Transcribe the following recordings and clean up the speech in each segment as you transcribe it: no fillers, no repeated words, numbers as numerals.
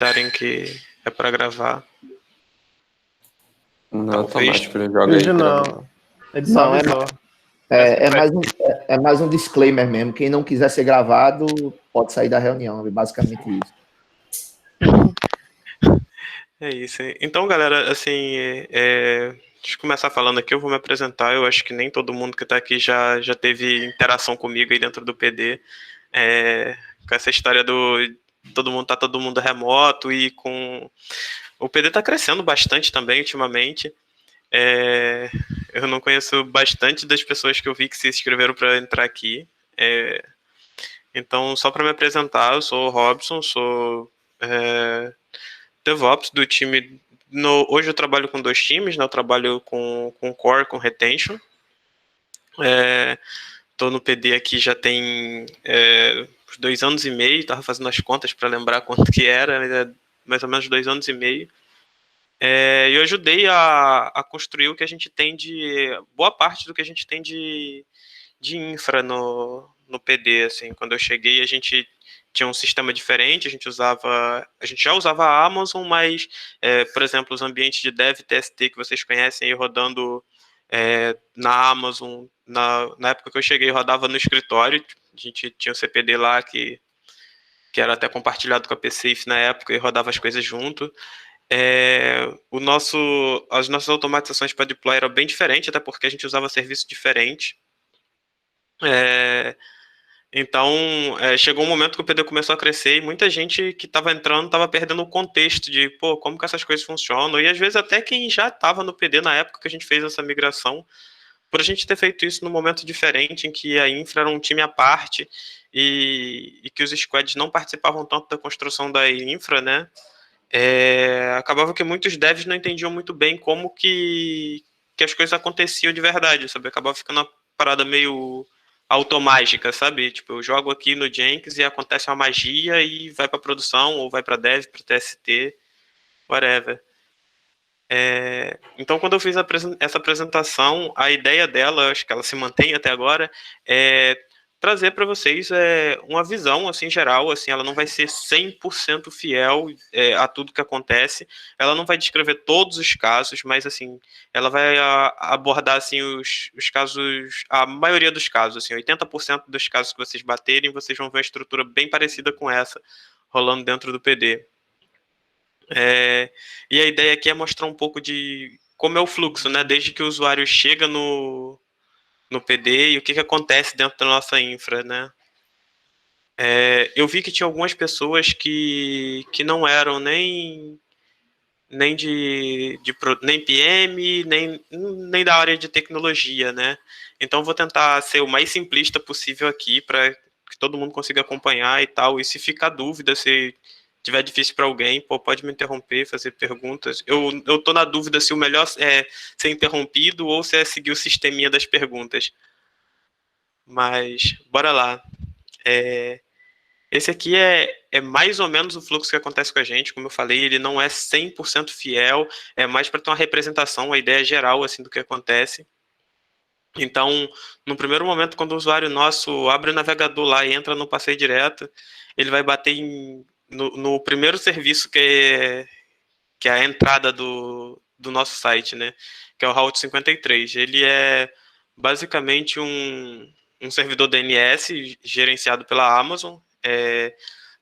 darem que é para gravar. Não, Talvez. automático, ele joga aí. Vídeo não. Ele só Não, avisou. é mais um disclaimer mesmo. Quem não quiser ser gravado pode sair da reunião. É basicamente isso. É isso. Então, galera, assim, deixa eu começar falando aqui, eu vou me apresentar. Eu acho que nem todo mundo que está aqui já teve interação comigo aí dentro do PD. Com essa história do todo mundo remoto e com... O PD está crescendo bastante também ultimamente. Eu não conheço bastante das pessoas que eu vi que se inscreveram para entrar aqui. Então, só para me apresentar, eu sou o Robson, sou DevOps do time. Hoje eu trabalho com 2 times, né? Eu trabalho com Core, com Retention. Estou no PD aqui já tem uns 2 anos e meio, estava fazendo as contas para lembrar quanto que era, mais ou menos 2 anos e meio. Eu ajudei a construir o que a gente tem boa parte do que a gente tem de infra no PD, assim. Quando eu cheguei, a gente tinha um sistema diferente, a gente já usava a Amazon, mas, por exemplo, os ambientes de dev e TST que vocês conhecem aí rodando na Amazon, na época que eu cheguei, rodava no escritório, a gente tinha um CPD lá que era até compartilhado com a PCIF na época e rodava as coisas junto. As nossas automatizações para deploy eram bem diferentes, até porque a gente usava serviço diferente. Então, chegou um momento que o PD começou a crescer e muita gente que estava entrando estava perdendo o contexto de, pô, como que essas coisas funcionam. E às vezes até quem já estava no PD na época que a gente fez essa migração, por a gente ter feito isso num momento diferente, em que a infra era um time à parte e que os squads não participavam tanto da construção da infra, né? Acabava que muitos devs não entendiam muito bem como que as coisas aconteciam de verdade, sabe? Acabava ficando uma parada meio automágica, sabe? Tipo, eu jogo aqui no Jenkins e acontece uma magia e vai para produção, ou vai para dev, para TST, whatever. Então, quando eu fiz essa apresentação, a ideia dela, acho que ela se mantém até agora, é trazer para vocês uma visão assim geral, assim, ela não vai ser 100% fiel a tudo que acontece, ela não vai descrever todos os casos, mas assim, ela vai abordar assim os casos, a maioria dos casos, assim, 80% dos casos que vocês baterem, vocês vão ver uma estrutura bem parecida com essa rolando dentro do PD. E a ideia aqui é mostrar um pouco de como é o fluxo, né? Desde que o usuário chega no PD e o que acontece dentro da nossa infra, né? Eu vi que tinha algumas pessoas que não eram nem nem PM, nem da área de tecnologia, né? Então vou tentar ser o mais simplista possível aqui para que todo mundo consiga acompanhar e tal. E se ficar dúvida, se tiver difícil para alguém, pode me interromper, fazer perguntas. Eu tô na dúvida se o melhor é ser interrompido ou se é seguir o sisteminha das perguntas. Mas bora lá. Esse aqui é mais ou menos o fluxo que acontece com a gente. Como eu falei, ele não é 100% fiel, é mais para ter uma representação, uma ideia geral assim, do que acontece. Então, no primeiro momento, quando o usuário nosso abre o navegador lá e entra no passeio direto, ele vai bater no primeiro serviço que é a entrada do nosso site, né? Que é o Route 53. Ele é basicamente um servidor DNS gerenciado pela Amazon.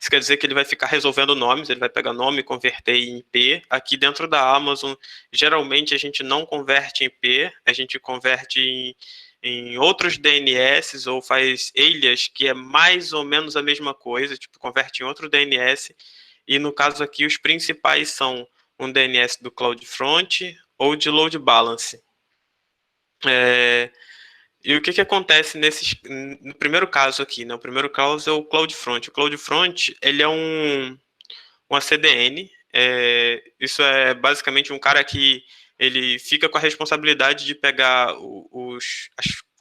Isso quer dizer que ele vai ficar resolvendo nomes, ele vai pegar nome e converter em IP. Aqui dentro da Amazon, geralmente a gente não converte em IP, a gente converte em outros DNS ou faz alias, que é mais ou menos a mesma coisa, tipo, converte em outro DNS. E no caso aqui, os principais são um DNS do CloudFront ou de Load Balance. E o que acontece no primeiro caso aqui, né? O primeiro caso é o CloudFront. O CloudFront, ele é uma CDN. Isso é basicamente um cara que ele fica com a responsabilidade de pegar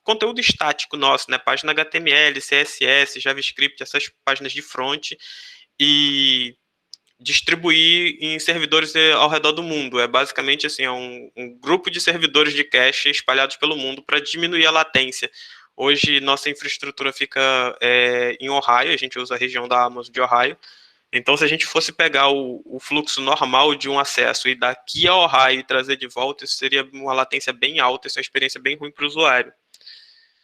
conteúdo estático nosso, né? Página HTML, CSS, JavaScript, essas páginas de front e distribuir em servidores ao redor do mundo. É basicamente assim, um grupo de servidores de cache espalhados pelo mundo para diminuir a latência. Hoje, nossa infraestrutura fica em Ohio, a gente usa a região da Amazon de Ohio, Então, se a gente fosse pegar o fluxo normal de um acesso e daqui ao raio e trazer de volta, isso seria uma latência bem alta, isso é uma experiência bem ruim para o usuário.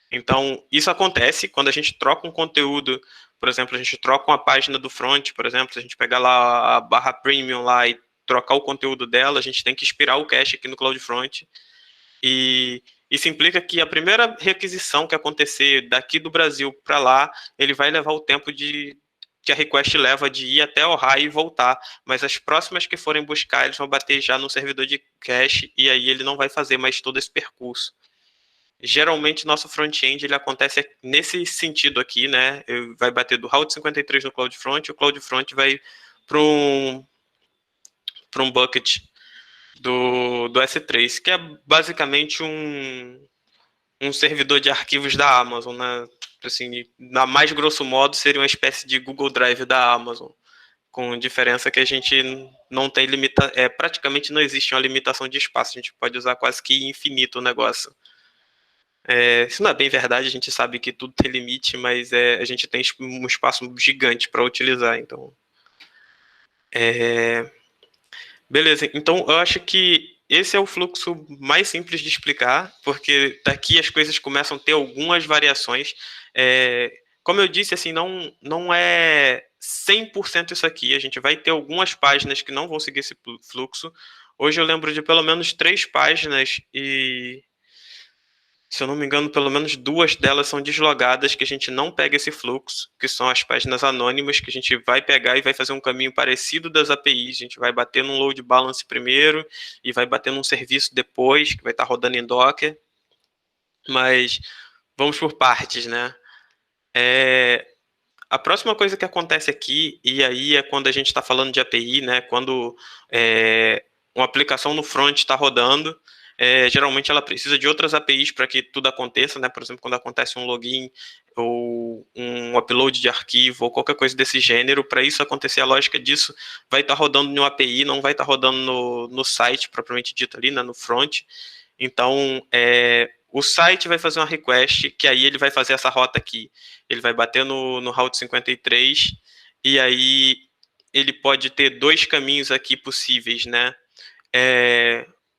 Então, isso acontece quando a gente troca um conteúdo, por exemplo, a gente troca uma página do front, por exemplo, se a gente pegar lá a barra premium lá e trocar o conteúdo dela, a gente tem que expirar o cache aqui no CloudFront. E isso implica que a primeira requisição que acontecer daqui do Brasil para lá, ele vai levar o tempo que a request leva de ir até o raio e voltar, mas as próximas que forem buscar, eles vão bater já no servidor de cache e aí ele não vai fazer mais todo esse percurso. Geralmente, nosso front-end ele acontece nesse sentido aqui, né? Vai bater do Route 53 no CloudFront, o CloudFront vai para um bucket do S3, que é basicamente um servidor de arquivos da Amazon, né? Assim, na mais grosso modo, seria uma espécie de Google Drive da Amazon, com diferença que a gente não tem praticamente não existe uma limitação de espaço, a gente pode usar quase que infinito o negócio. Isso não é bem verdade, a gente sabe que tudo tem limite, mas a gente tem um espaço gigante para utilizar, então. Beleza, então eu acho que esse é o fluxo mais simples de explicar, porque daqui as coisas começam a ter algumas variações. Como eu disse, assim, não é 100% isso aqui, a gente vai ter algumas páginas que não vão seguir esse fluxo. Hoje eu lembro de pelo menos 3 páginas e, se eu não me engano, pelo menos 2 delas são deslogadas, que a gente não pega esse fluxo, que são as páginas anônimas, que a gente vai pegar e vai fazer um caminho parecido das APIs. A gente vai bater num load balance primeiro e vai bater num serviço depois, que vai estar rodando em Docker. Mas vamos por partes, né? A próxima coisa que acontece aqui, e aí é quando a gente está falando de API, né? Quando uma aplicação no front está rodando, geralmente ela precisa de outras APIs para que tudo aconteça, né? Por exemplo, quando acontece um login ou um upload de arquivo ou qualquer coisa desse gênero, para isso acontecer, a lógica disso vai estar rodando em uma API, não vai estar rodando no site propriamente dito ali, né? No front. Então, o site vai fazer uma request, que aí ele vai fazer essa rota aqui. Ele vai bater no Route 53, e aí ele pode ter 2 caminhos aqui possíveis, né?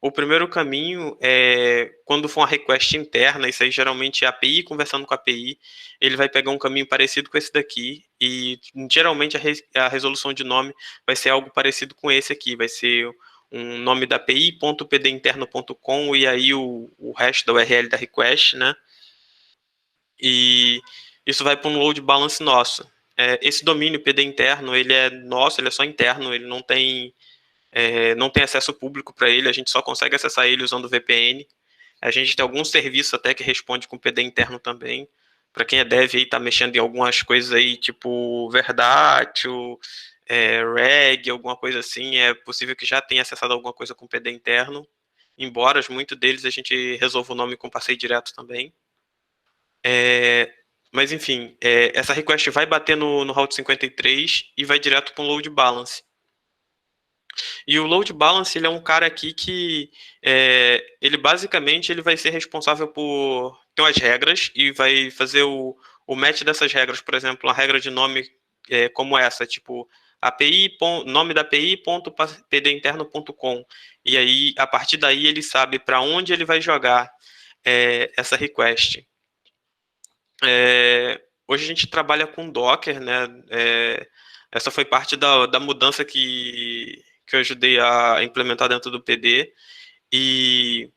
O primeiro caminho é quando for uma request interna, isso aí geralmente é a API conversando com a API, ele vai pegar um caminho parecido com esse daqui, e geralmente a resolução de nome vai ser algo parecido com esse aqui, vai ser um nome da API.pdinterno.com e aí o resto da URL da request, né? E isso vai para um load balance nosso. Esse domínio PD interno, ele é nosso, ele é só interno, ele não tem acesso público para ele, a gente só consegue acessar ele usando o VPN. A gente tem algum serviço até que responde com PD interno também. Para quem é dev aí, tá mexendo em algumas coisas aí, tipo Verdatio, Reg, alguma coisa assim, é possível que já tenha acessado alguma coisa com PD interno, embora muitos deles a gente resolva o nome com passeio direto também. Mas enfim, essa request vai bater no Route 53 e vai direto para um load balance. E o load balance, ele é um cara aqui que ele basicamente ele vai ser responsável por ter umas regras e vai fazer o match dessas regras. Por exemplo, uma regra de nome como essa, tipo API, nome da API.pdinterno.com. E aí, a partir daí, ele sabe para onde ele vai jogar essa request. Hoje a gente trabalha com Docker, né? Essa foi parte da mudança que eu ajudei a implementar dentro do PD, e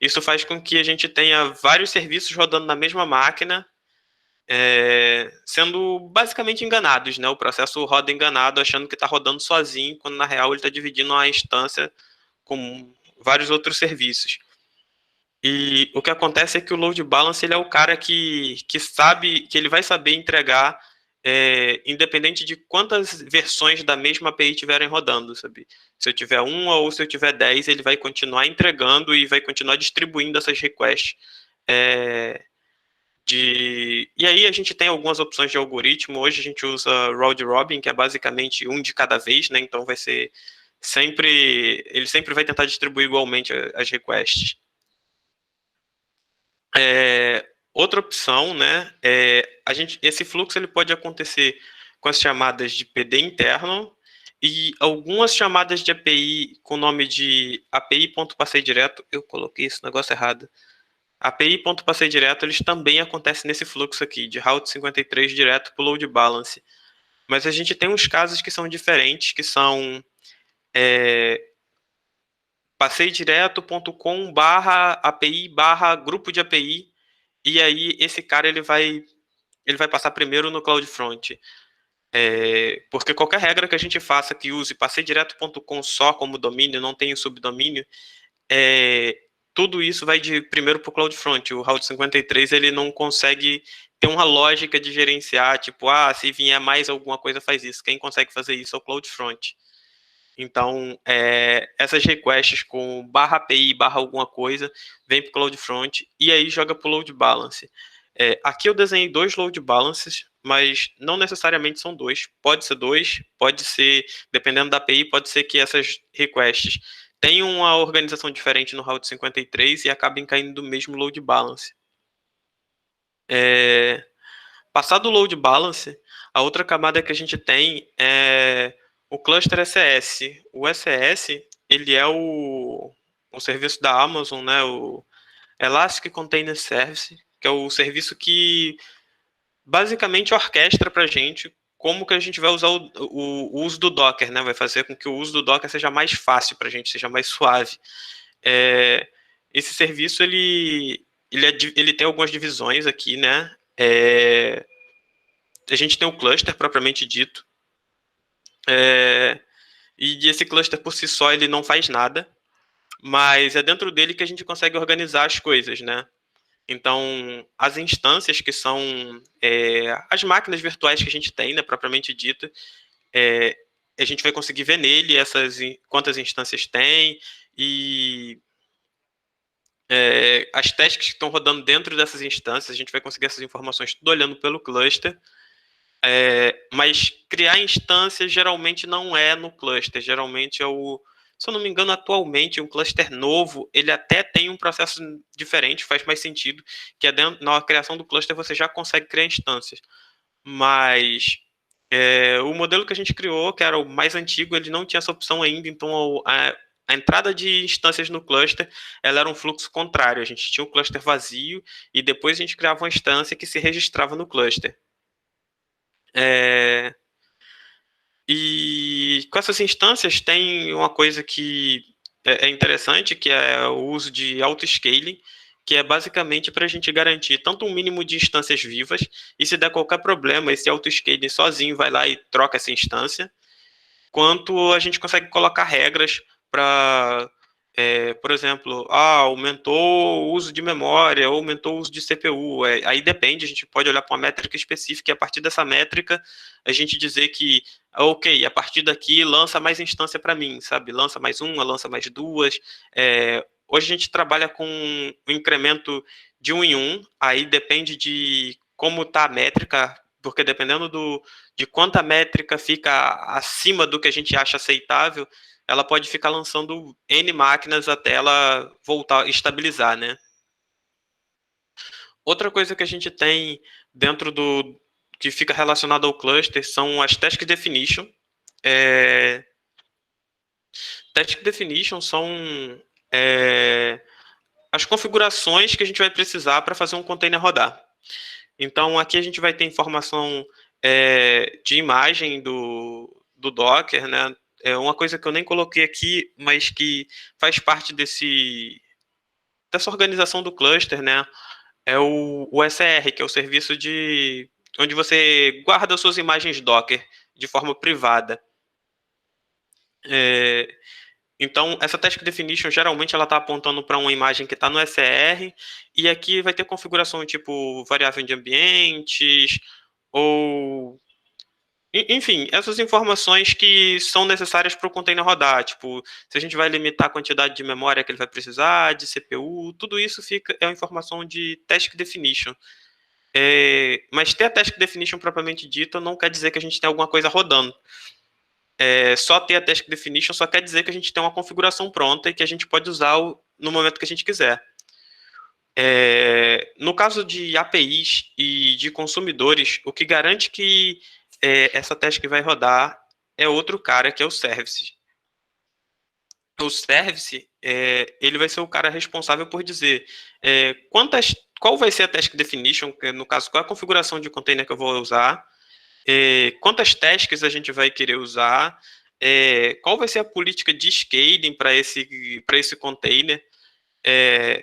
isso faz com que a gente tenha vários serviços rodando na mesma máquina, sendo basicamente enganados, né? O processo roda enganado, achando que está rodando sozinho, quando na real ele está dividindo uma instância com vários outros serviços. E o que acontece é que o load balance ele é o cara que sabe, que ele vai saber entregar independente de quantas versões da mesma API tiverem rodando, sabe? Se eu tiver uma ou se eu tiver 10, ele vai continuar entregando e vai continuar distribuindo essas requests. E aí a gente tem algumas opções de algoritmo. Hoje a gente usa round robin, que é basicamente um de cada vez, né? Então vai ser ele sempre vai tentar distribuir igualmente as requests. Outra opção, né? Esse fluxo ele pode acontecer com as chamadas de PD interno e algumas chamadas de API com o nome de API.passei direto. Eu coloquei esse negócio errado. API.passei direto, eles também acontecem nesse fluxo aqui, de Route 53 direto para o load balance. Mas a gente tem uns casos que são diferentes, que são passei direto.com barra API barra grupo de API, e aí esse cara ele vai passar primeiro no CloudFront. Porque qualquer regra que a gente faça que use passei direto.com só como domínio, não tem o subdomínio, tudo isso vai de primeiro para o CloudFront. O Route 53 ele não consegue ter uma lógica de gerenciar, tipo, se vier mais alguma coisa faz isso. Quem consegue fazer isso é o CloudFront. Então, essas requests com barra API, barra alguma coisa, vem para o CloudFront e aí joga para o load balance. Aqui eu desenhei 2 load balances, mas não necessariamente são 2. Pode ser 2, pode ser, dependendo da API, pode ser que essas requests tenham uma organização diferente no Route 53 e acabem caindo do mesmo load balance. Passado o load balance, a outra camada que a gente tem é o cluster SES. O SES, ele é o serviço da Amazon, né, o Elastic Container Service, que é o serviço que basicamente orquestra para a gente como que a gente vai usar o uso do Docker, né? Vai fazer com que o uso do Docker seja mais fácil para a gente, seja mais suave. Esse serviço, ele tem algumas divisões aqui, né? A gente tem o cluster, propriamente dito. E esse cluster, por si só, ele não faz nada, mas é dentro dele que a gente consegue organizar as coisas, né? Então, as instâncias que são as máquinas virtuais que a gente tem, né, propriamente dita, a gente vai conseguir ver nele quantas instâncias tem e as tasks que estão rodando dentro dessas instâncias, a gente vai conseguir essas informações tudo olhando pelo cluster. Mas criar instâncias geralmente não é no cluster, geralmente se eu não me engano, atualmente, um cluster novo, ele até tem um processo diferente, faz mais sentido, que na criação do cluster você já consegue criar instâncias. Mas o modelo que a gente criou, que era o mais antigo, ele não tinha essa opção ainda, então a entrada de instâncias no cluster, ela era um fluxo contrário, a gente tinha um cluster vazio e depois a gente criava uma instância que se registrava no cluster. E com essas instâncias tem uma coisa que é interessante, que é o uso de auto-scaling, que é basicamente para a gente garantir tanto um mínimo de instâncias vivas, e se der qualquer problema, esse auto-scaling sozinho vai lá e troca essa instância, quanto a gente consegue colocar regras para, por exemplo, aumentou o uso de memória, ou aumentou o uso de CPU. Aí depende, a gente pode olhar para uma métrica específica e a partir dessa métrica a gente dizer que, ok, a partir daqui lança mais instância para mim, sabe? Lança mais uma, lança mais duas. Hoje a gente trabalha com um incremento de 1 em 1, aí depende de como está a métrica, porque dependendo de quanta métrica fica acima do que a gente acha aceitável, ela pode ficar lançando N máquinas até ela voltar a estabilizar, né? Outra coisa que a gente tem dentro que fica relacionado ao cluster são as task definition. Task definition são as configurações que a gente vai precisar para fazer um container rodar. Então, aqui a gente vai ter informação de imagem do Docker, né? Uma coisa que eu nem coloquei aqui, mas que faz parte dessa organização do cluster, né? É o SR, que é o serviço onde você guarda suas imagens Docker de forma privada. Então, essa task definition, geralmente, ela está apontando para uma imagem que está no SR, e aqui vai ter configuração tipo variável de ambientes, ou... Enfim, essas informações que são necessárias para o container rodar, tipo, se a gente vai limitar a quantidade de memória que ele vai precisar, de CPU, tudo isso é uma informação de task definition. Mas ter a task definition propriamente dita não quer dizer que a gente tem alguma coisa rodando. Só ter a task definition só quer dizer que a gente tem uma configuração pronta e que a gente pode usar no momento que a gente quiser. No caso de APIs e de consumidores, o que garante que essa task que vai rodar é outro cara, que é o service. O service, ele vai ser o cara responsável por dizer qual vai ser a task definition, que no caso, qual é a configuração de container que eu vou usar, quantas tasks a gente vai querer usar, qual vai ser a política de scaling para esse container,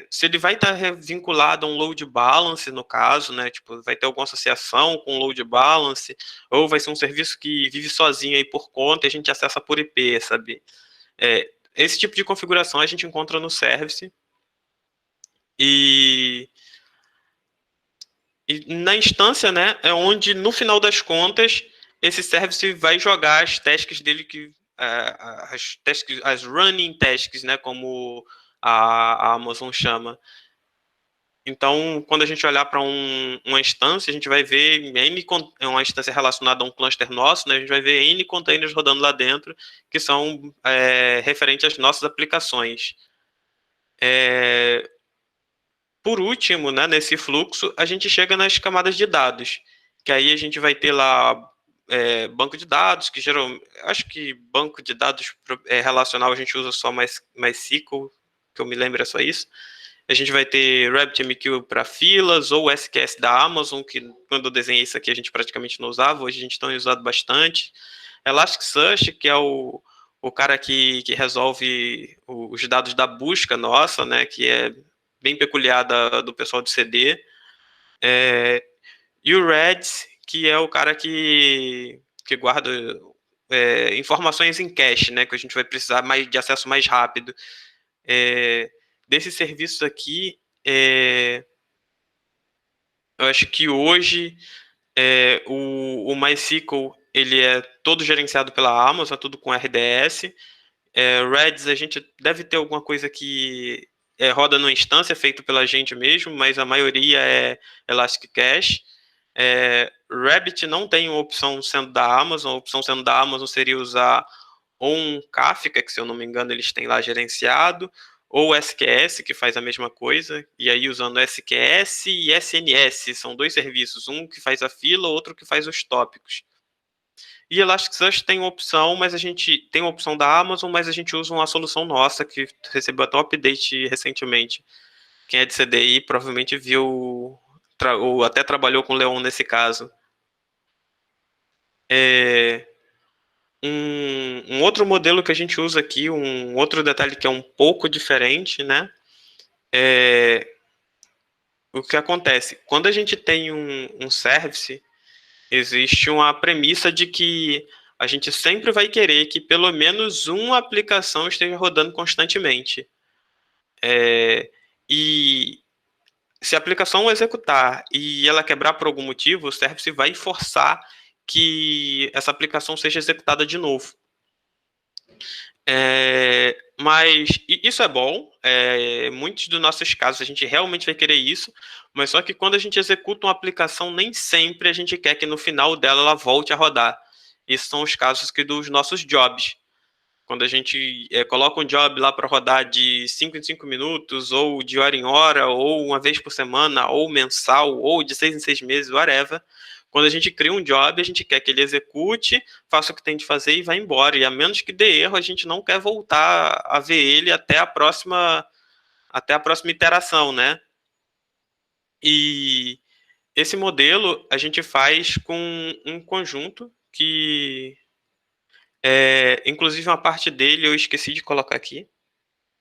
se ele vai estar vinculado a um load balance, no caso, né, tipo, vai ter alguma associação com load balance, ou vai ser um serviço que vive sozinho aí por conta e a gente acessa por IP, sabe? Esse tipo de configuração a gente encontra no service, e na instância, né, é onde, no final das contas, esse service vai jogar as tasks dele, as running tasks, né, como a Amazon chama. Então, quando a gente olhar para uma instância, a gente vai ver uma instância relacionada a um cluster nosso, né, a gente vai ver N containers rodando lá dentro, que são referentes às nossas aplicações. Por último, né, nesse fluxo, a gente chega nas camadas de dados, que aí a gente vai ter lá banco de dados, que geralmente, acho que banco de dados relacional a gente usa só MySQL, que eu me lembro é só isso. A gente vai ter RabbitMQ para filas, ou o SQS da Amazon, que quando eu desenhei isso aqui a gente praticamente não usava, hoje a gente tem usado bastante. Elasticsearch, que é o cara que resolve os dados da busca nossa, né, que é bem peculiar do pessoal de CD. E o Reds, que é o cara que guarda informações em cache, né, que a gente vai precisar de acesso mais rápido. Desses serviços aqui, eu acho que hoje o MySQL ele é todo gerenciado pela Amazon, tudo com RDS. Redis, a gente deve ter alguma coisa que roda numa instância feito pela gente mesmo, mas a maioria é Elastic Cache. Rabbit não tem uma opção sendo da Amazon, a opção sendo da Amazon seria usar ou um Kafka, que se eu não me engano eles têm lá gerenciado, ou SQS, que faz a mesma coisa, e aí usando SQS e SNS, são dois serviços, um que faz a fila, outro que faz os tópicos. E Elasticsearch tem uma opção, mas a gente tem uma opção da Amazon, mas a gente usa uma solução nossa, que recebeu até um update recentemente. Quem é de CDI provavelmente viu, ou até trabalhou com o Leon nesse caso. Um outro modelo que a gente usa aqui, um outro detalhe que é um pouco diferente, né? O que acontece? Quando a gente tem um service, existe uma premissa de que a gente sempre vai querer que pelo menos uma aplicação esteja rodando constantemente. E se a aplicação executar e ela quebrar por algum motivo, o service vai forçar que essa aplicação seja executada de novo. Mas isso é bom, muitos dos nossos casos a gente realmente vai querer isso, mas só que quando a gente executa uma aplicação, nem sempre a gente quer que no final dela ela volte a rodar. Esses são os casos dos nossos jobs. Quando a gente coloca um job lá para rodar de 5 em 5 minutos, ou de hora em hora, ou uma vez por semana, ou mensal, ou de 6 em 6 meses, whatever. Quando a gente cria um job, a gente quer que ele execute, faça o que tem de fazer e vá embora. E a menos que dê erro, a gente não quer voltar a ver ele até a próxima iteração, né? E esse modelo a gente faz com um conjunto que inclusive uma parte dele eu esqueci de colocar aqui,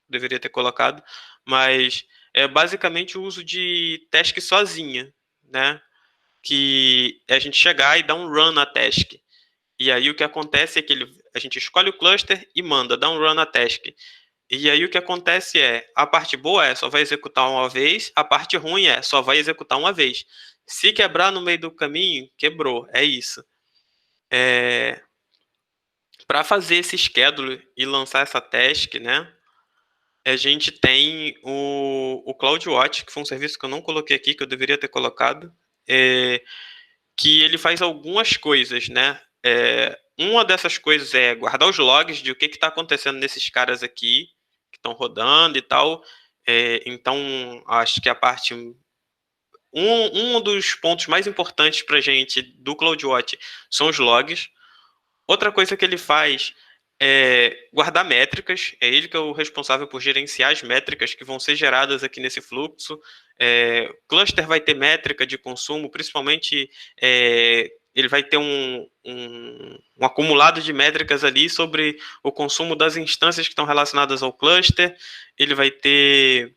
deveria ter colocado, mas é basicamente o uso de task sozinha, né? Que é a gente chegar e dar um run na task. E aí o que acontece é que a gente escolhe o cluster e manda, dá um run na task. E aí o que acontece a parte boa só vai executar uma vez, a parte ruim só vai executar uma vez. Se quebrar no meio do caminho, quebrou, é isso. Para fazer esse schedule e lançar essa task, né, a gente tem o CloudWatch, que foi um serviço que eu não coloquei aqui, que eu deveria ter colocado, que ele faz algumas coisas, né? Uma dessas coisas é guardar os logs de o que está acontecendo nesses caras aqui, que estão rodando e tal. Então, acho que a parte um dos pontos mais importantes para a gente do CloudWatch são os logs. Outra coisa que ele faz é guardar métricas. É ele que é o responsável por gerenciar as métricas que vão ser geradas aqui nesse fluxo. Cluster vai ter métrica de consumo, principalmente ele vai ter um acumulado de métricas ali sobre o consumo das instâncias que estão relacionadas ao cluster. Ele vai ter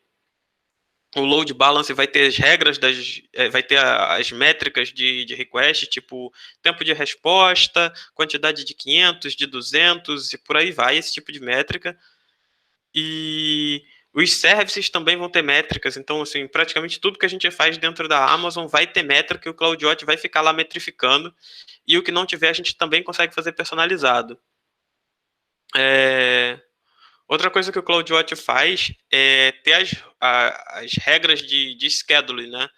o load balance, vai ter as regras vai ter as métricas de request, tipo tempo de resposta, quantidade de 500, de 200 e por aí vai, esse tipo de métrica. E os services também vão ter métricas, então assim, praticamente tudo que a gente faz dentro da Amazon vai ter métrica e o CloudWatch vai ficar lá metrificando, e o que não tiver a gente também consegue fazer personalizado. Outra coisa que o CloudWatch faz é ter as regras de scheduling, né?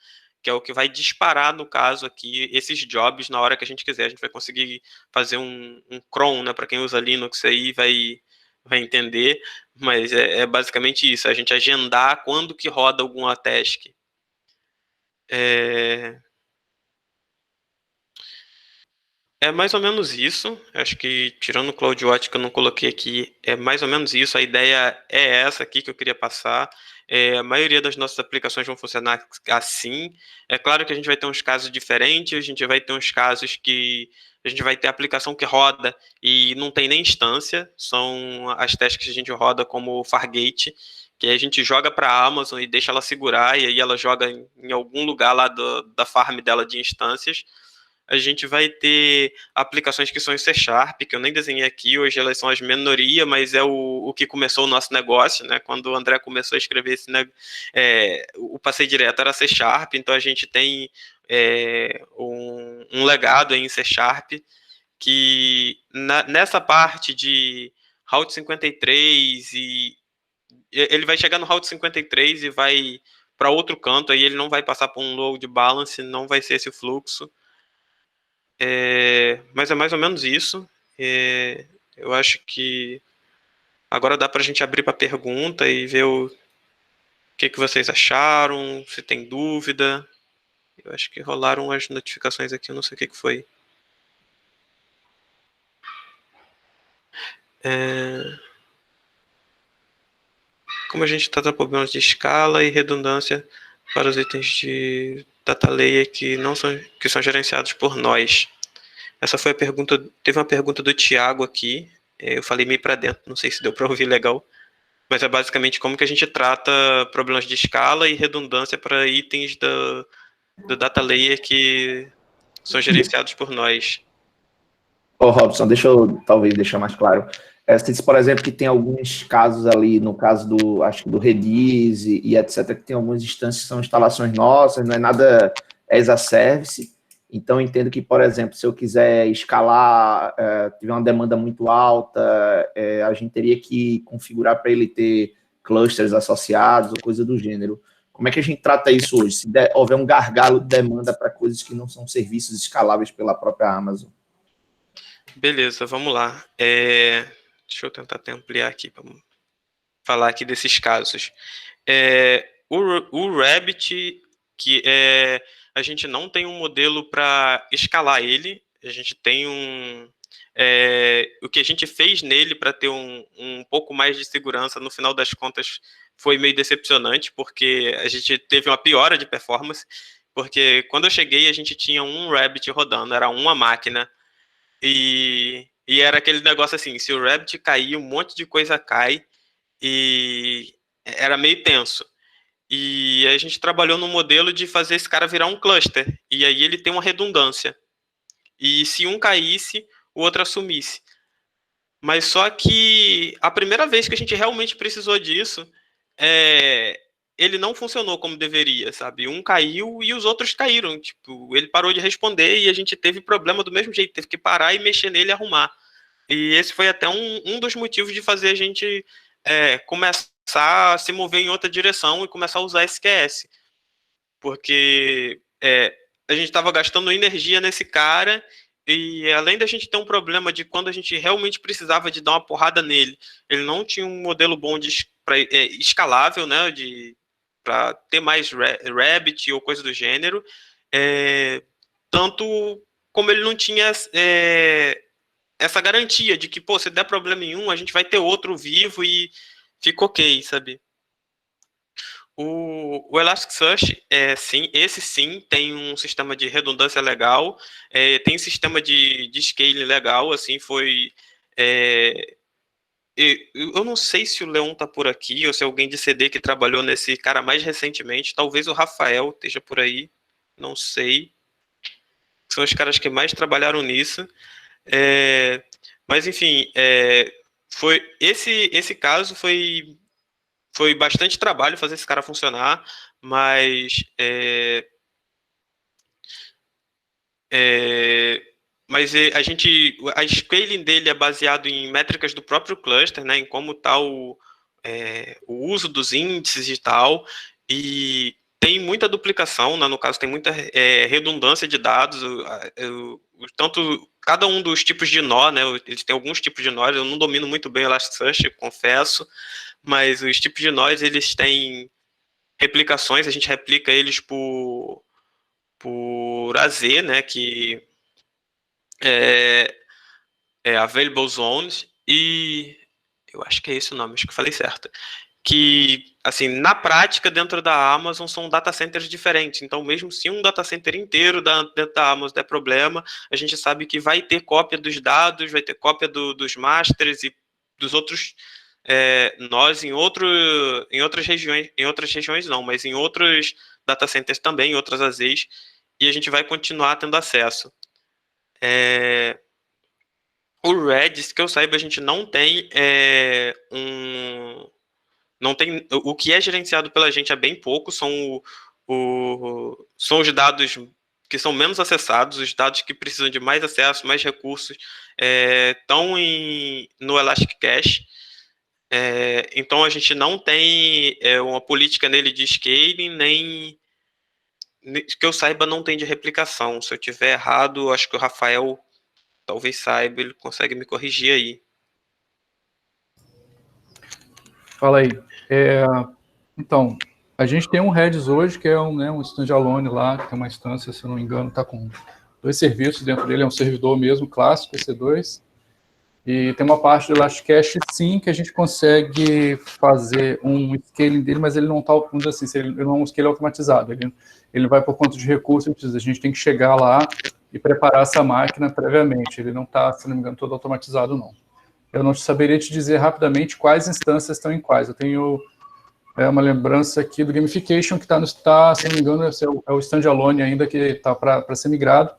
Que é o que vai disparar, no caso aqui, esses jobs na hora que a gente quiser. A gente vai conseguir fazer um cron, né? Para quem usa Linux aí vai entender, mas é basicamente isso, a gente agendar quando que roda alguma task. É mais ou menos isso. Acho que, tirando o CloudWatch que eu não coloquei aqui, é mais ou menos isso. A ideia é essa aqui que eu queria passar. A maioria das nossas aplicações vão funcionar assim. É claro que a gente vai ter uns casos diferentes, a gente vai ter uns casos que a gente vai ter aplicação que roda e não tem nem instância. São as tasks que a gente roda como Fargate, que a gente joga para a Amazon e deixa ela segurar, e aí ela joga em algum lugar lá da farm dela de instâncias. A gente vai ter aplicações que são em C Sharp, que eu nem desenhei aqui, hoje elas são as minoria, mas é o que começou o nosso negócio, né? Quando o André começou a escrever o Passei Direto era C Sharp, então a gente tem um legado em C Sharp, que nessa parte de Route 53, e ele vai chegar no Route 53 e vai para outro canto, aí ele não vai passar por um load balance, não vai ser esse fluxo. Mas é mais ou menos isso. Eu acho que agora dá para a gente abrir para pergunta e ver o que vocês acharam, se tem dúvida. Eu acho que rolaram as notificações aqui, eu não sei o que foi. Como a gente trata problemas de escala e redundância para os itens de data layer que são gerenciados por nós? Essa foi a pergunta. Teve uma pergunta do Thiago aqui. Eu falei meio para dentro, não sei se deu para ouvir legal. Mas é basicamente como que a gente trata problemas de escala e redundância para itens do data layer que são gerenciados por nós. Robson, deixa eu talvez deixar mais claro. Você disse, por exemplo, que tem alguns casos ali, no caso acho que do Redis e etc., que tem algumas instâncias que são instalações nossas, não é nada as a service. Então, entendo que, por exemplo, se eu quiser escalar, tiver uma demanda muito alta, a gente teria que configurar para ele ter clusters associados ou coisa do gênero. Como é que a gente trata isso hoje? Se houver um gargalo de demanda para coisas que não são serviços escaláveis pela própria Amazon? Beleza, vamos lá. Deixa eu tentar até ampliar aqui para falar aqui desses casos. O Rabbit, que a gente não tem um modelo para escalar ele, a gente tem o que a gente fez nele para ter um pouco mais de segurança, no final das contas, foi meio decepcionante, porque a gente teve uma piora de performance, porque quando eu cheguei, a gente tinha um Rabbit rodando, era uma máquina, e era aquele negócio assim, se o Rabbit cair, um monte de coisa cai, e era meio tenso. E a gente trabalhou no modelo de fazer esse cara virar um cluster, e aí ele tem uma redundância. E se um caísse, o outro assumisse. Mas só que a primeira vez que a gente realmente precisou disso, ele não funcionou como deveria, sabe? Um caiu e os outros caíram. Tipo, ele parou de responder e a gente teve problema do mesmo jeito, teve que parar e mexer nele e arrumar. E esse foi até um dos motivos de fazer a gente começar a se mover em outra direção e começar a usar SQS. Porque a gente estava gastando energia nesse cara, e além da gente ter um problema de quando a gente realmente precisava de dar uma porrada nele, ele não tinha um modelo bom escalável, né, para ter mais Rabbit ou coisa do gênero, tanto como ele não tinha essa garantia de que, pô, se der problema em um, a gente vai ter outro vivo e fica ok, sabe? O Elasticsearch, sim, esse sim tem um sistema de redundância legal, tem um sistema de scaling legal, assim, foi... eu não sei se o Leon tá por aqui, ou se é alguém de CD que trabalhou nesse cara mais recentemente, talvez o Rafael esteja por aí, não sei. São os caras que mais trabalharam nisso. Mas, enfim, foi esse caso foi bastante trabalho fazer esse cara funcionar, mas a scaling dele é baseado em métricas do próprio cluster, né, em como está o uso dos índices e tal, e tem muita duplicação, né, no caso tem muita redundância de dados, tanto cada um dos tipos de nó, né, eles têm alguns tipos de nós, eu não domino muito bem o Elasticsearch, confesso, mas os tipos de nós, eles têm replicações, a gente replica eles por AZ, né, que Available Zones, e eu acho que é esse o nome, acho que eu falei certo, que, assim, na prática, dentro da Amazon, são data centers diferentes, então mesmo se um data center inteiro dentro da Amazon der problema, a gente sabe que vai ter cópia dos dados, vai ter cópia dos masters e dos outros nós em outras regiões não, mas em outros data centers também, em outras AZs, e a gente vai continuar tendo acesso. O Redis, que eu saiba, a gente não tem não tem, o que é gerenciado pela gente é bem pouco, são os dados que são menos acessados, os dados que precisam de mais acesso, mais recursos, estão no Elastic Cache. Então a gente não tem uma política nele de scaling, nem que eu saiba não tem de replicação. Se eu tiver errado, acho que o Rafael talvez saiba, ele consegue me corrigir aí. Fala aí. Então, a gente tem um Redis hoje, que é um standalone lá, que tem uma instância, se eu não me engano, está com 2 serviços dentro dele, é um servidor mesmo, clássico, EC2, e tem uma parte do Elastic Cache, sim, que a gente consegue fazer um scaling dele, mas ele não está, vamos dizer assim, ele não é um scaling automatizado, ele vai por conta de recursos, a gente tem que chegar lá e preparar essa máquina previamente, ele não está, se não me engano, todo automatizado, não. Eu não saberia te dizer rapidamente quais instâncias estão em quais. Eu tenho uma lembrança aqui do Gamification, que está, se não me engano, é o standalone ainda, que está para ser migrado,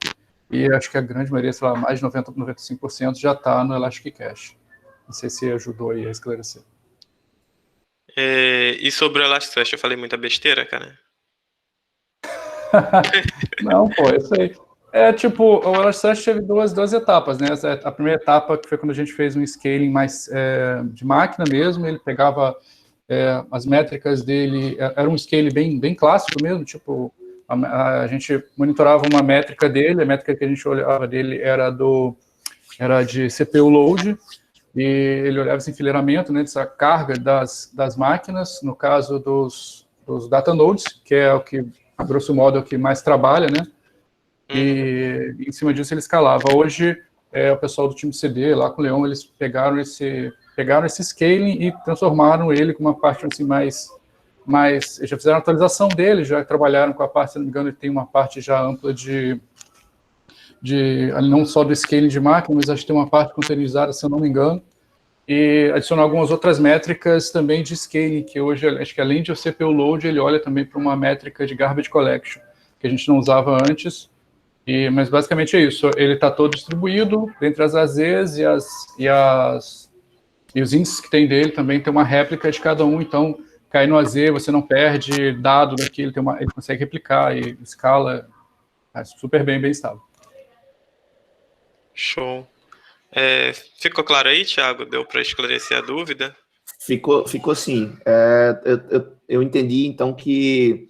e acho que a grande maioria, sei lá, mais de 90%, 95% já está no Elastic Cache. Não sei se ajudou aí a esclarecer. E sobre o Elasticsearch, eu falei muita besteira, cara? Não, pô, isso aí. Tipo, o Elasticsearch teve duas etapas, né? A primeira etapa, que foi quando a gente fez um scaling mais de máquina mesmo, ele pegava as métricas dele, era um scaling bem clássico mesmo, tipo, a gente monitorava uma métrica dele, a métrica que a gente olhava dele era de CPU load, e ele olhava esse enfileiramento, né, dessa carga das máquinas, no caso dos data nodes, que é o que, a grosso modo, é o que mais trabalha, né? E em cima disso ele escalava. Hoje, o pessoal do time CD, lá com o Leon, eles pegaram esse scaling e transformaram ele com uma parte assim mais já fizeram a atualização dele, já trabalharam com a parte, se não me engano, ele tem uma parte já ampla de não só do scaling de máquina, mas acho que tem uma parte containerizada, se eu não me engano, e adicionou algumas outras métricas também de scaling, que hoje, acho que além de o CPU load, ele olha também para uma métrica de garbage collection, que a gente não usava antes. Mas basicamente é isso, ele está todo distribuído entre as AZs e os índices que tem dele também tem uma réplica de cada um, então cair no AZ você não perde dado daqui, ele consegue replicar e escala super bem estável. Show. Ficou claro aí, Thiago? Deu para esclarecer a dúvida? Ficou sim. Eu entendi então que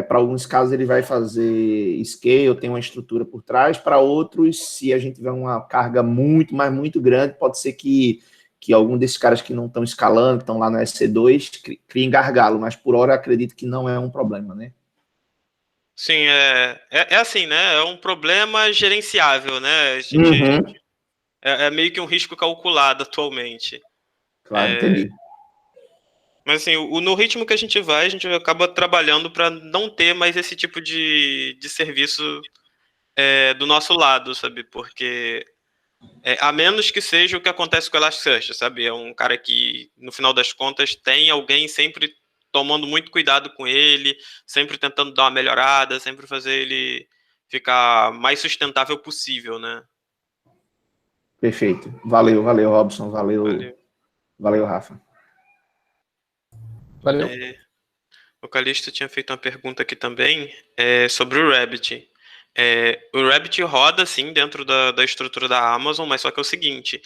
para alguns casos ele vai fazer scale, tem uma estrutura por trás, para outros, se a gente tiver uma carga muito grande, pode ser que que algum desses caras que não estão escalando, que estão lá no EC2, criem gargalo, mas por hora acredito que não é um problema, né? Sim, é assim, né? É um problema gerenciável, né? É meio que um risco calculado atualmente. Claro, entendi. Mas assim, no ritmo que a gente vai, a gente acaba trabalhando para não ter mais esse tipo de serviço do nosso lado, sabe? Porque a menos que seja o que acontece com o Elasticsearch, sabe? É um cara que, no final das contas, tem alguém sempre tomando muito cuidado com ele, sempre tentando dar uma melhorada, sempre fazer ele ficar mais sustentável possível, né? Perfeito. Valeu, Robson. Valeu. Valeu, Rafa. Valeu. O Calixto tinha feito uma pergunta aqui também sobre o Rabbit. O Rabbit roda, sim, dentro da estrutura da Amazon, mas só que é o seguinte,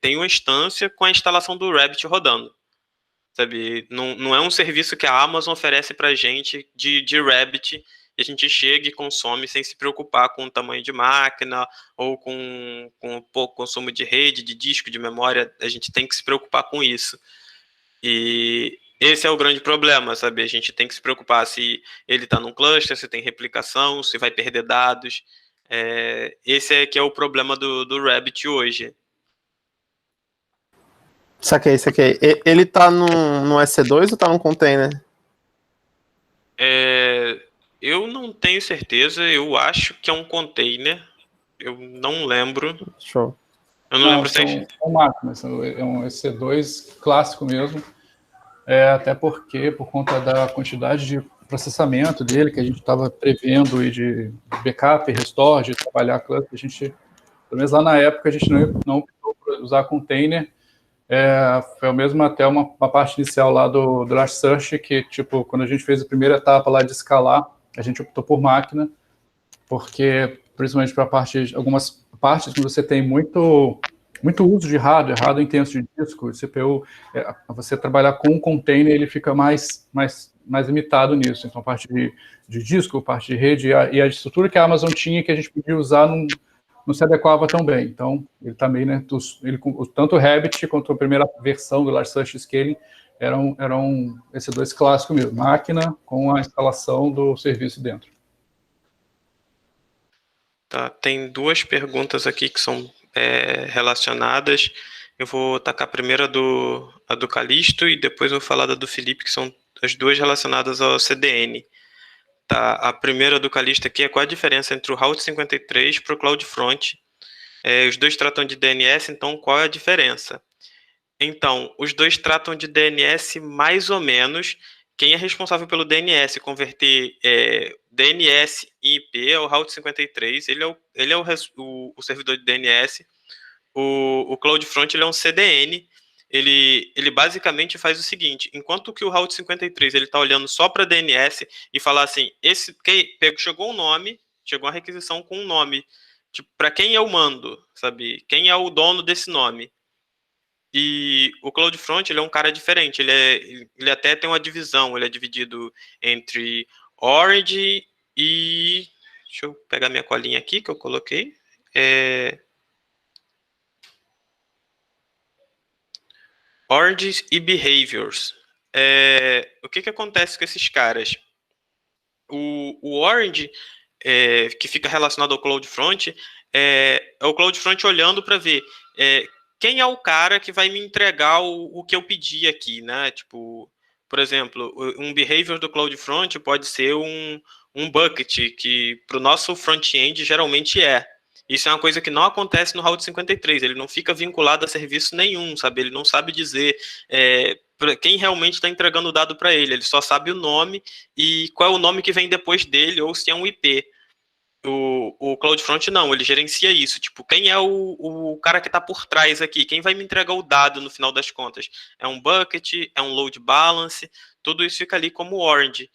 tem uma instância com a instalação do Rabbit rodando, sabe? Não é um serviço que a Amazon oferece para a gente de Rabbit, e a gente chega e consome sem se preocupar com o tamanho de máquina ou com pouco consumo de rede, de disco, de memória. A gente tem que se preocupar com isso. E esse é o grande problema, sabe? A gente tem que se preocupar se ele está num cluster, se tem replicação, se vai perder dados. Esse é que é o problema do Rabbit hoje. Saquei. Ele tá no EC2 ou tá num container? Eu não tenho certeza, eu acho que é um container. Eu não lembro. Show. Eu não lembro se são máquinas, é um EC2 clássico mesmo, até porque, por conta da quantidade de processamento dele, que a gente estava prevendo, e de backup, restore, de trabalhar cluster, a gente, pelo menos lá na época, a gente não optou por usar container. Foi mesmo até uma parte inicial lá do Elasticsearch, que, tipo, quando a gente fez a primeira etapa lá de escalar, a gente optou por máquina, porque, principalmente para algumas partes, quando você tem muito uso de hardware intenso de disco, CPU, você trabalhar com um container, ele fica mais limitado nisso. Então, a parte de disco, a parte de rede e a estrutura que a Amazon tinha, que a gente podia usar, não se adequava tão bem. Então, ele também, né, tanto o Rabbit quanto a primeira versão do Elasticsearch Scaling eram esses dois clássicos mesmo, máquina com a instalação do serviço dentro. Tá, tem duas perguntas aqui que são relacionadas. Eu vou tacar primeiro a do Calixto e depois eu vou falar da do Felipe, que são as duas relacionadas ao CDN. Tá, a primeira do Calixto aqui é qual a diferença entre o Route 53 para o CloudFront. Os dois tratam de DNS, então qual é a diferença? Então, os dois tratam de DNS mais ou menos. Quem é responsável pelo DNS, converter DNS e IP é o Route 53, ele é o servidor de DNS. O CloudFront ele é um CDN, ele basicamente faz o seguinte, enquanto que o Route 53 ele está olhando só para DNS e falar assim, chegou um nome, chegou uma requisição com um nome, tipo, para quem eu mando, sabe? Quem é o dono desse nome? E o CloudFront ele é um cara diferente, ele até tem uma divisão, ele é dividido entre Orange e... Deixa eu pegar minha colinha aqui que eu coloquei. Orange e Behaviors. O que acontece com esses caras? O Orange, que fica relacionado ao CloudFront, é o CloudFront olhando para ver quem é o cara que vai me entregar o que eu pedi aqui, né? Tipo, por exemplo, um behavior do CloudFront pode ser um bucket, que para o nosso front-end geralmente é. Isso é uma coisa que não acontece no Route 53, ele não fica vinculado a serviço nenhum, sabe? Ele não sabe dizer quem realmente está entregando o dado para ele só sabe o nome e qual é o nome que vem depois dele, ou se é um IP. O CloudFront não, ele gerencia isso, tipo, quem é o cara que está por trás aqui, quem vai me entregar o dado no final das contas? É um bucket, é um load balance, tudo isso fica ali como Orange.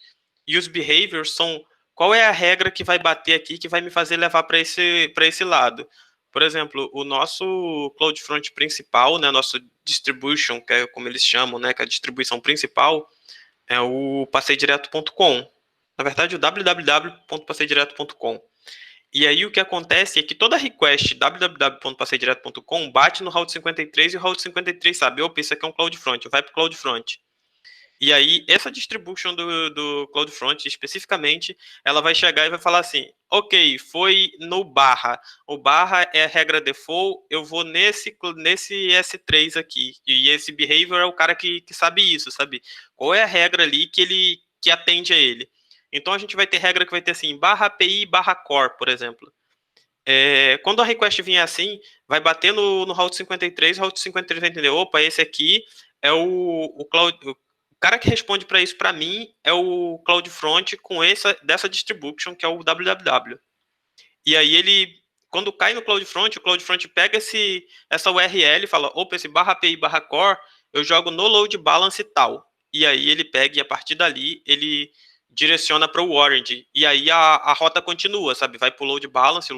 E os behaviors são, qual é a regra que vai bater aqui, que vai me fazer levar para esse lado? Por exemplo, o nosso CloudFront principal, né, nosso distribution, que é como eles chamam, né, que é a distribuição principal, é o passeidireto.com. Na verdade, o www.passeidireto.com. E aí o que acontece é que toda request www.passeidireto.com bate no Route 53 e o Route 53 sabe, opa, isso aqui é um CloudFront, vai para o CloudFront. E aí, essa distribution do CloudFront, especificamente, ela vai chegar e vai falar assim, ok, foi no barra. O barra é a regra default, eu vou nesse S3 aqui. E esse behavior é o cara que sabe isso, sabe? Qual é a regra ali que atende a ele? Então, a gente vai ter regra que vai ter assim, barra API, barra core, por exemplo. Quando a request vier assim, vai bater no Route 53, o Route 53 vai entender, opa, esse aqui é o Cloud... O cara que responde para isso, para mim, é o CloudFront dessa distribution, que é o www. E aí ele, quando cai no CloudFront, o CloudFront pega essa URL e fala, opa, esse barra API barra core, eu jogo no load balance e tal. E aí ele pega e a partir dali, ele direciona para o orange. E aí a rota continua, sabe? Vai para o load balance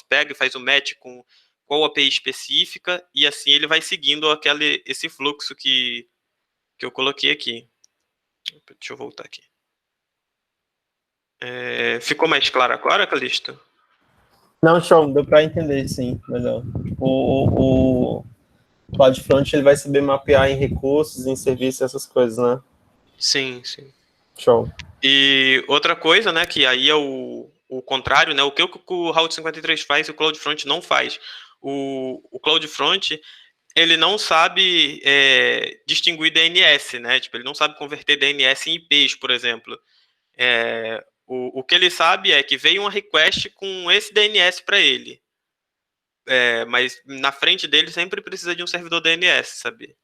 pega e faz o match com qual API específica, e assim ele vai seguindo esse fluxo que eu coloquei aqui. Deixa eu voltar aqui. Ficou mais claro agora, Calixto? Não, show, deu para entender, sim, melhor. O CloudFront ele vai saber mapear em recursos, em serviços, essas coisas, né? Sim, sim. Show. E outra coisa, né, que aí é o contrário, né, o que o Route 53 faz e o CloudFront não faz. O CloudFront, ele não sabe distinguir DNS, né, tipo, ele não sabe converter DNS em IPs, por exemplo. O que ele sabe é que veio uma request com esse DNS para ele. Mas na frente dele sempre precisa de um servidor DNS, sabe?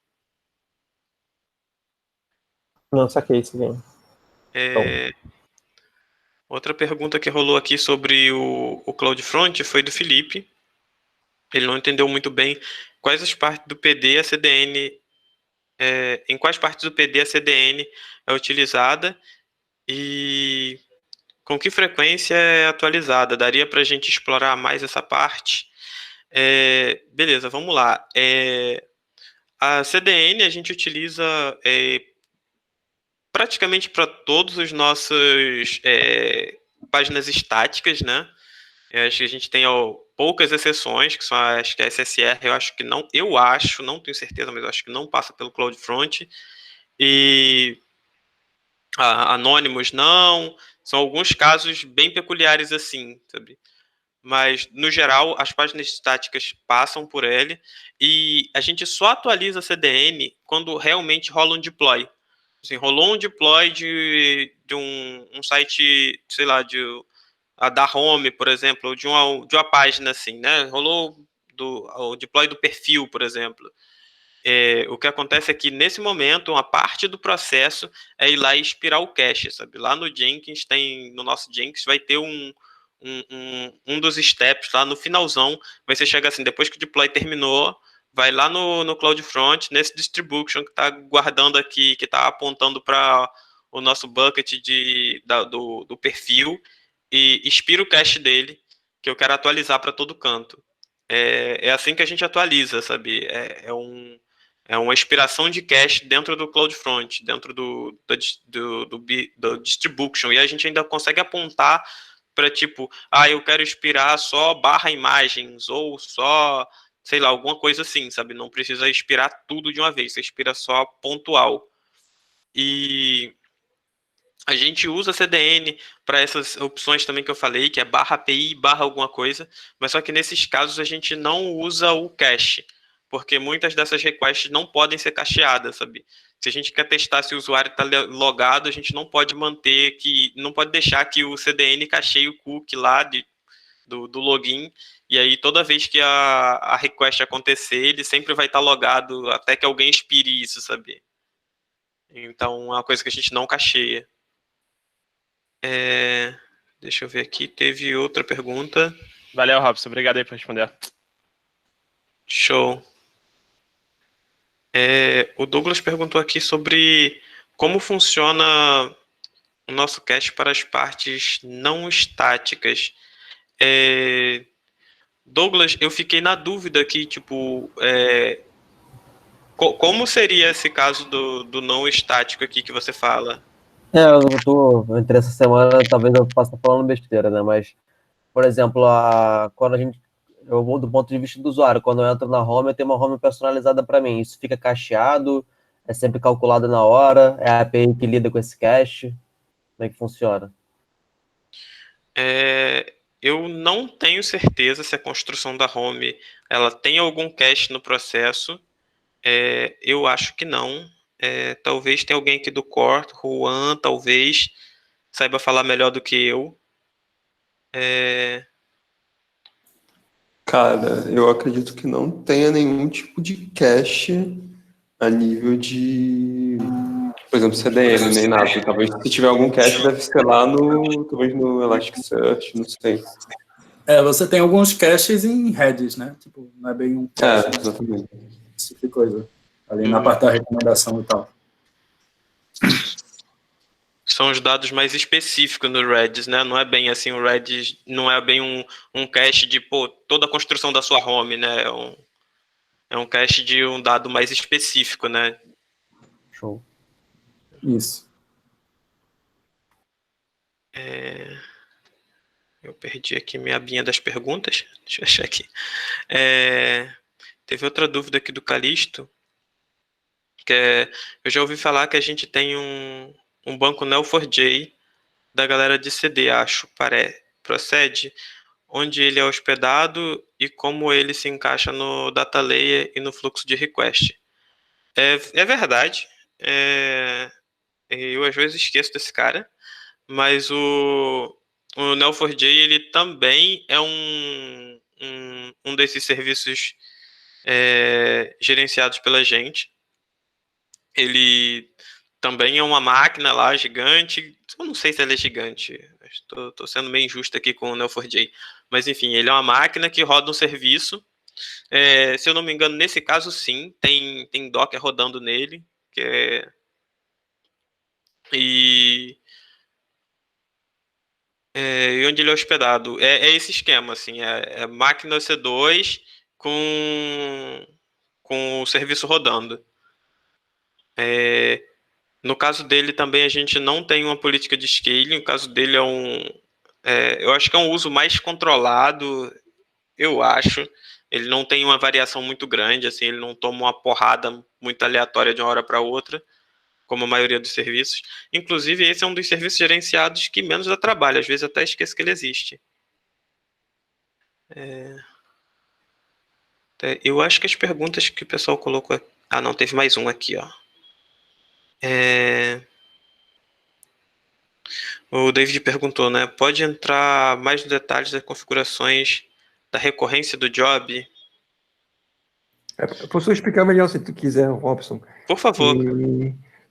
Não, saquei isso aqui. Outra pergunta que rolou aqui sobre o CloudFront foi do Felipe. Ele não entendeu muito bem quais as partes do PD a CDN, em quais partes do PD a CDN é utilizada e com que frequência é atualizada. Daria para a gente explorar mais essa parte? Beleza, vamos lá. A CDN a gente utiliza praticamente para todos os nossos páginas estáticas, né? Eu acho que a gente tem poucas exceções, que são acho que a SSR, não tenho certeza, mas eu acho que não passa pelo CloudFront. E Anonymous não, são alguns casos bem peculiares assim, sabe? Mas, no geral, as páginas estáticas passam por ele e a gente só atualiza a CDN quando realmente rola um deploy. Assim, rolou um deploy de um site, sei lá, da home, por exemplo, ou de uma página assim, né? Rolou o deploy do perfil, por exemplo. O que acontece é que, nesse momento, uma parte do processo é ir lá e expirar o cache, sabe? Lá no Jenkins, no nosso Jenkins, vai ter um dos steps lá no finalzão, vai ser chegar assim, depois que o deploy terminou, vai lá no CloudFront, nesse distribution que está guardando aqui, que está apontando para o nosso bucket do perfil, e expira o cache dele, que eu quero atualizar para todo canto. É assim que a gente atualiza, sabe? É uma expiração de cache dentro do CloudFront, dentro do distribution, e a gente ainda consegue apontar para tipo, eu quero expirar só barra imagens, ou só, sei lá, alguma coisa assim, sabe? Não precisa expirar tudo de uma vez, você expira só pontual. E a gente usa CDN para essas opções também que eu falei, que é barra API, barra alguma coisa, mas só que nesses casos a gente não usa o cache, porque muitas dessas requests não podem ser cacheadas, sabe? Se a gente quer testar se o usuário está logado, a gente não pode não pode deixar que o CDN cacheie o cookie lá do login, e aí toda vez que a request acontecer, ele sempre vai estar logado até que alguém expire isso, sabe? Então é uma coisa que a gente não cacheia. Deixa eu ver aqui, teve outra pergunta. Valeu, Robson, obrigado aí por responder. Show. O Douglas perguntou aqui sobre como funciona o nosso cache para as partes não estáticas. Douglas, eu fiquei na dúvida aqui, tipo, como seria esse caso do não estático aqui que você fala? Entre essa semana, talvez eu possa estar falando besteira, né? Mas por exemplo, quando eu vou do ponto de vista do usuário, quando eu entro na home, eu tenho uma home personalizada para mim. Isso fica cacheado, é sempre calculado na hora, é a API que lida com esse cache. Como é que funciona? Eu não tenho certeza se a construção da home ela tem algum cache no processo. Eu acho que não. Talvez tenha alguém aqui do core, Juan, talvez saiba falar melhor do que eu. Cara, eu acredito que não tenha nenhum tipo de cache a nível de, por exemplo, CDN, nem nada. Talvez se tiver algum cache, deve ser lá talvez no Elasticsearch, não sei. Você tem alguns caches em Redis, né? Tipo, não é bem um cache, Exatamente. esse tipo de coisa. Ali na parte da recomendação e tal. São os dados mais específicos no Redis, né? Não é bem assim, o Redis não é bem um cache de, toda a construção da sua home, né? É um cache de um dado mais específico, né? Show. Isso. Eu perdi aqui minha abinha das perguntas. Deixa eu achar aqui. Teve outra dúvida aqui do Calixto, eu já ouvi falar que a gente tem um banco Neo4j da galera de CD, acho, procede, onde ele é hospedado e como ele se encaixa no data layer e no fluxo de request. É verdade, eu às vezes esqueço desse cara, mas o Neo4j ele também é um desses serviços gerenciados pela gente. Ele também é uma máquina lá gigante. Eu não sei se ela é gigante. Estou sendo meio injusto aqui com o Neo4j. Mas enfim, ele é uma máquina que roda um serviço. Se eu não me engano, nesse caso sim, tem Docker rodando nele. E onde ele é hospedado. É esse esquema, assim. É máquina EC2 com o serviço rodando. No caso dele também a gente não tem uma política de scaling. O caso dele eu acho que é um uso mais controlado, eu acho. Ele não tem uma variação muito grande, assim, ele não toma uma porrada muito aleatória de uma hora para outra, como a maioria dos serviços. Inclusive, esse é um dos serviços gerenciados que menos dá trabalho. Às vezes até esqueço que ele existe. Eu acho que as perguntas que o pessoal colocou aqui... Ah, não, teve mais um aqui, ó. O David perguntou, né? Pode entrar mais nos detalhes das configurações da recorrência do job? Posso explicar melhor se tu quiser, Robson? Por favor.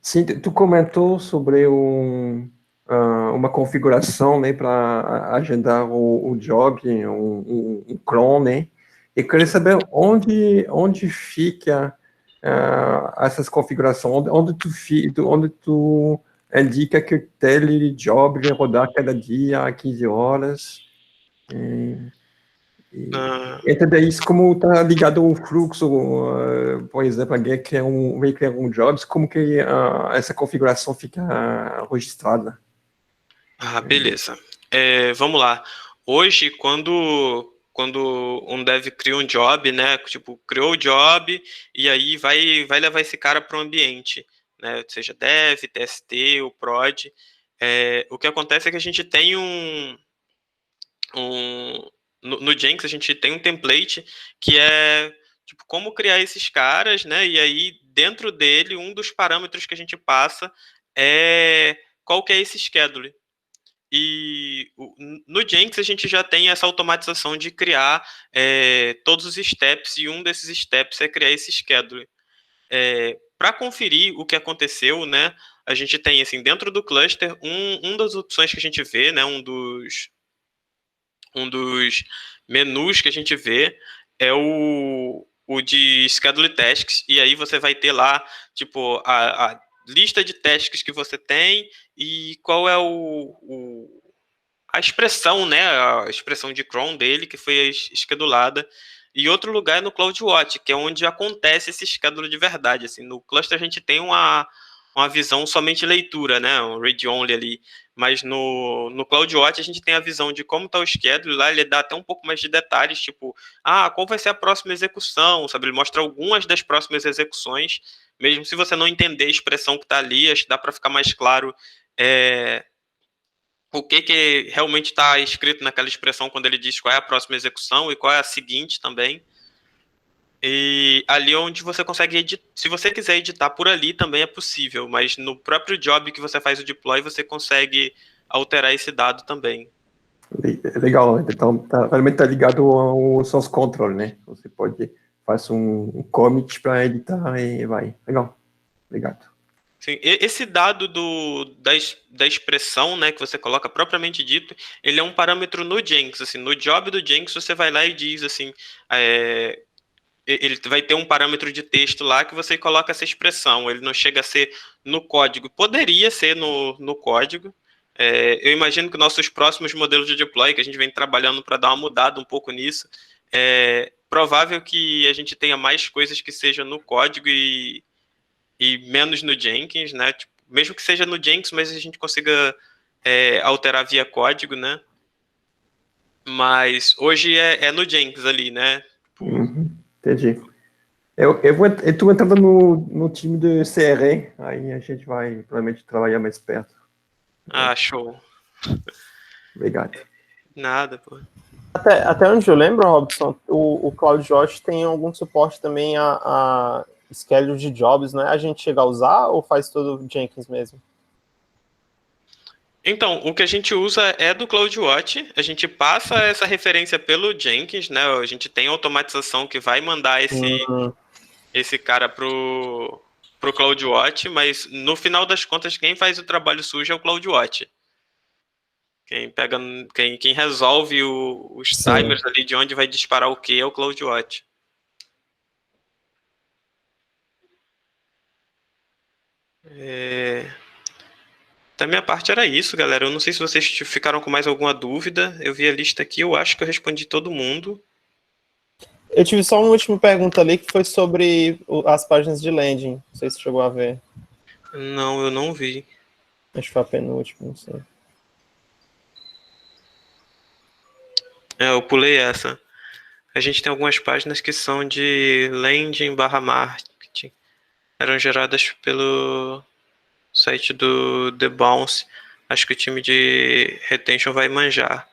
Sim, tu comentou sobre uma configuração, né, para agendar o job, um cron, né? E queria saber onde fica essas configurações, onde tu indica que o telejob vai rodar cada dia a 15 horas. Entender isso como está ligado ao fluxo, por exemplo, alguém vai criar um jobs, como que essa configuração fica registrada. Beleza. Vamos lá. Hoje, quando um dev cria um job, né, tipo, criou o job e aí vai levar esse cara para o ambiente, né, seja dev, TST, ou prod, o que acontece é que a gente tem no Jenkins a gente tem um template que é tipo como criar esses caras, né? E aí dentro dele um dos parâmetros que a gente passa é qual que é esse schedule. E no Jenkins a gente já tem essa automatização de criar todos os steps, e um desses steps é criar esse schedule. Para conferir o que aconteceu, né? A gente tem assim dentro do cluster um das opções que a gente vê, né? Um dos menus que a gente vê é o de Schedule Tasks, e aí você vai ter lá, tipo, a lista de tasks que você tem e qual é a expressão, né, a expressão de cron dele, que foi esquedulada. E outro lugar é no CloudWatch, que é onde acontece esse schedule de verdade. Assim, no cluster a gente tem uma visão somente leitura, né, um read-only ali, Mas no CloudWatch a gente tem a visão de como está o schedule, lá ele dá até um pouco mais de detalhes, tipo, qual vai ser a próxima execução, sabe? Ele mostra algumas das próximas execuções, mesmo se você não entender a expressão que está ali, acho que dá para ficar mais claro o que realmente está escrito naquela expressão quando ele diz qual é a próxima execução e qual é a seguinte também. E ali onde você consegue editar, se você quiser editar por ali também é possível, mas no próprio job que você faz o deploy, você consegue alterar esse dado também. Legal, então realmente tá ligado ao source control, né? Você pode fazer um commit para editar e vai. Legal, obrigado. Sim, esse dado da expressão, né, que você coloca propriamente dito, ele é um parâmetro no Jenkins, assim, no job do Jenkins você vai lá e diz assim, ele vai ter um parâmetro de texto lá que você coloca essa expressão, ele não chega a ser no código, poderia ser no código. Eu imagino que nossos próximos modelos de deploy, que a gente vem trabalhando para dar uma mudada um pouco nisso, é provável que a gente tenha mais coisas que sejam no código e menos no Jenkins, né? Tipo, mesmo que seja no Jenkins, mas a gente consiga alterar via código, né? Mas hoje é no Jenkins ali, né? Entendi. Eu estou entrando no time do CRE, aí a gente vai provavelmente trabalhar mais perto. Show. Obrigado. Nada, pô. Até onde eu lembro, Robson, o CloudWatch tem algum suporte também a schedule de jobs, né? A gente chega a usar ou faz tudo Jenkins mesmo? Então, o que a gente usa é do CloudWatch, a gente passa essa referência pelo Jenkins, né? A gente tem automatização que vai mandar esse cara pro CloudWatch, mas no final das contas, quem faz o trabalho sujo é o CloudWatch. Quem resolve os timers ali de onde vai disparar o que é o CloudWatch. Da minha parte era isso, galera. Eu não sei se vocês ficaram com mais alguma dúvida. Eu vi a lista aqui, eu acho que eu respondi todo mundo. Eu tive só uma última pergunta ali, que foi sobre as páginas de landing. Não sei se chegou a ver. Não, eu não vi. Acho que foi a penúltima, não sei. Eu pulei essa. A gente tem algumas páginas que são de landing/marketing. Eram geradas pelo site do The Bounce. Acho que o time de retention vai manjar.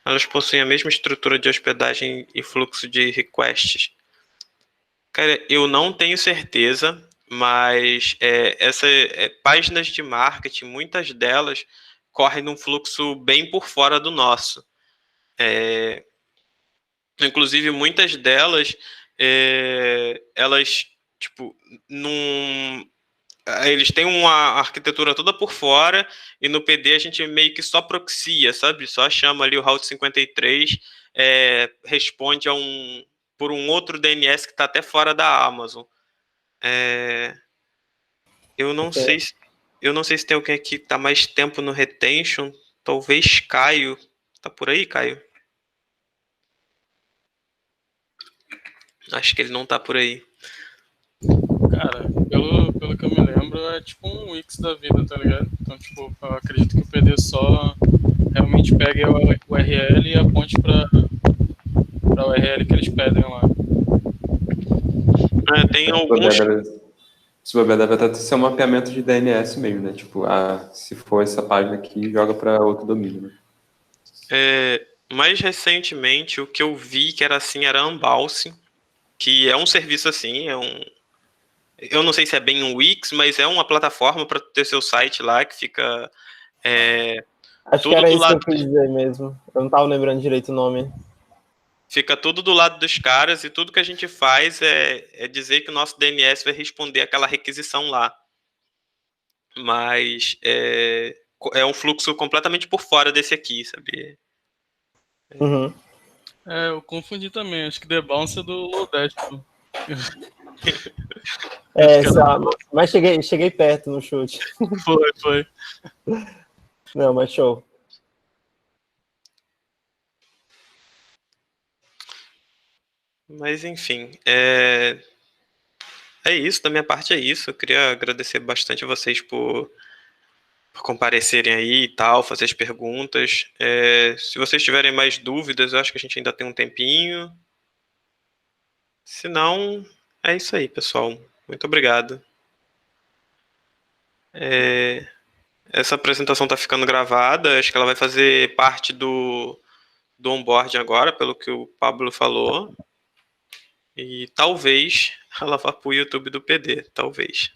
Elas possuem a mesma estrutura de hospedagem e fluxo de requests. Cara, eu não tenho certeza, mas páginas de marketing, muitas delas correm num fluxo bem por fora do nosso. Inclusive, muitas delas, elas, tipo, eles têm uma arquitetura toda por fora, e no PD a gente meio que só proxia, sabe? Só chama ali o Route 53, responde por um outro DNS que está até fora da Amazon. Eu não sei se tem alguém aqui que está mais tempo no retention. Talvez Caio. Tá por aí, Caio? Acho que ele não tá por aí. Cara, pelo que eu me lembro, é tipo um Wix da vida, tá ligado? Então, tipo, eu acredito que o PD só realmente pegue a URL e aponte pra URL que eles pedem lá. Tem alguns... Se bobear, deve até ser um mapeamento de DNS mesmo, né? Tipo, se for essa página aqui, joga para outro domínio, né? Mais recentemente, o que eu vi que era assim era Unbounce, que é um serviço assim, eu não sei se é bem um Wix, mas é uma plataforma para ter seu site lá que fica acho que era isso que eu quis dizer mesmo. Eu não estava lembrando direito o nome. Fica tudo do lado dos caras e tudo que a gente faz é dizer que o nosso DNS vai responder aquela requisição lá. Mas é um fluxo completamente por fora desse aqui, sabe? Uhum. Eu confundi também, acho que The Bounce é do Lodash, pô. Mas cheguei perto no chute. Foi. Não, mas show. Mas enfim, é isso, da minha parte é isso. Eu queria agradecer bastante a vocês por comparecerem aí e tal, fazer as perguntas. Se vocês tiverem mais dúvidas, eu acho que a gente ainda tem um tempinho. Se não, é isso aí, pessoal. Muito obrigado. Essa apresentação está ficando gravada, acho que ela vai fazer parte do onboard agora, pelo que o Pablo falou. E talvez ela vá para o YouTube do PD, talvez.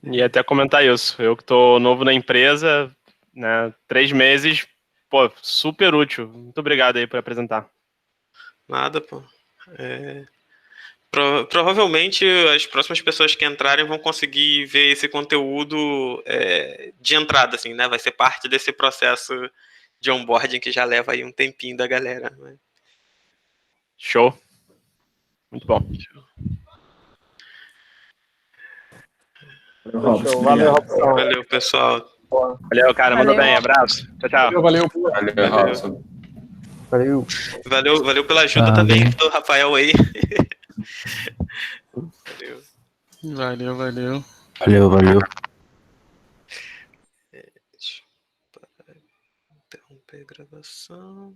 E até comentar isso. Eu que tô novo na empresa, né? 3 meses, pô, super útil. Muito obrigado aí por apresentar. Nada, pô. Provavelmente as próximas pessoas que entrarem vão conseguir ver esse conteúdo de entrada, assim, né? Vai ser parte desse processo de onboarding que já leva aí um tempinho da galera. Né? Show. Muito bom. Fechou. Valeu, Robson. Valeu, pessoal. Valeu, cara. Mandou bem. Abraço. Tchau, tchau. Valeu. Valeu, Robson. Valeu pela ajuda também do Rafael aí. Valeu. Valeu. Deixa eu interromper a gravação.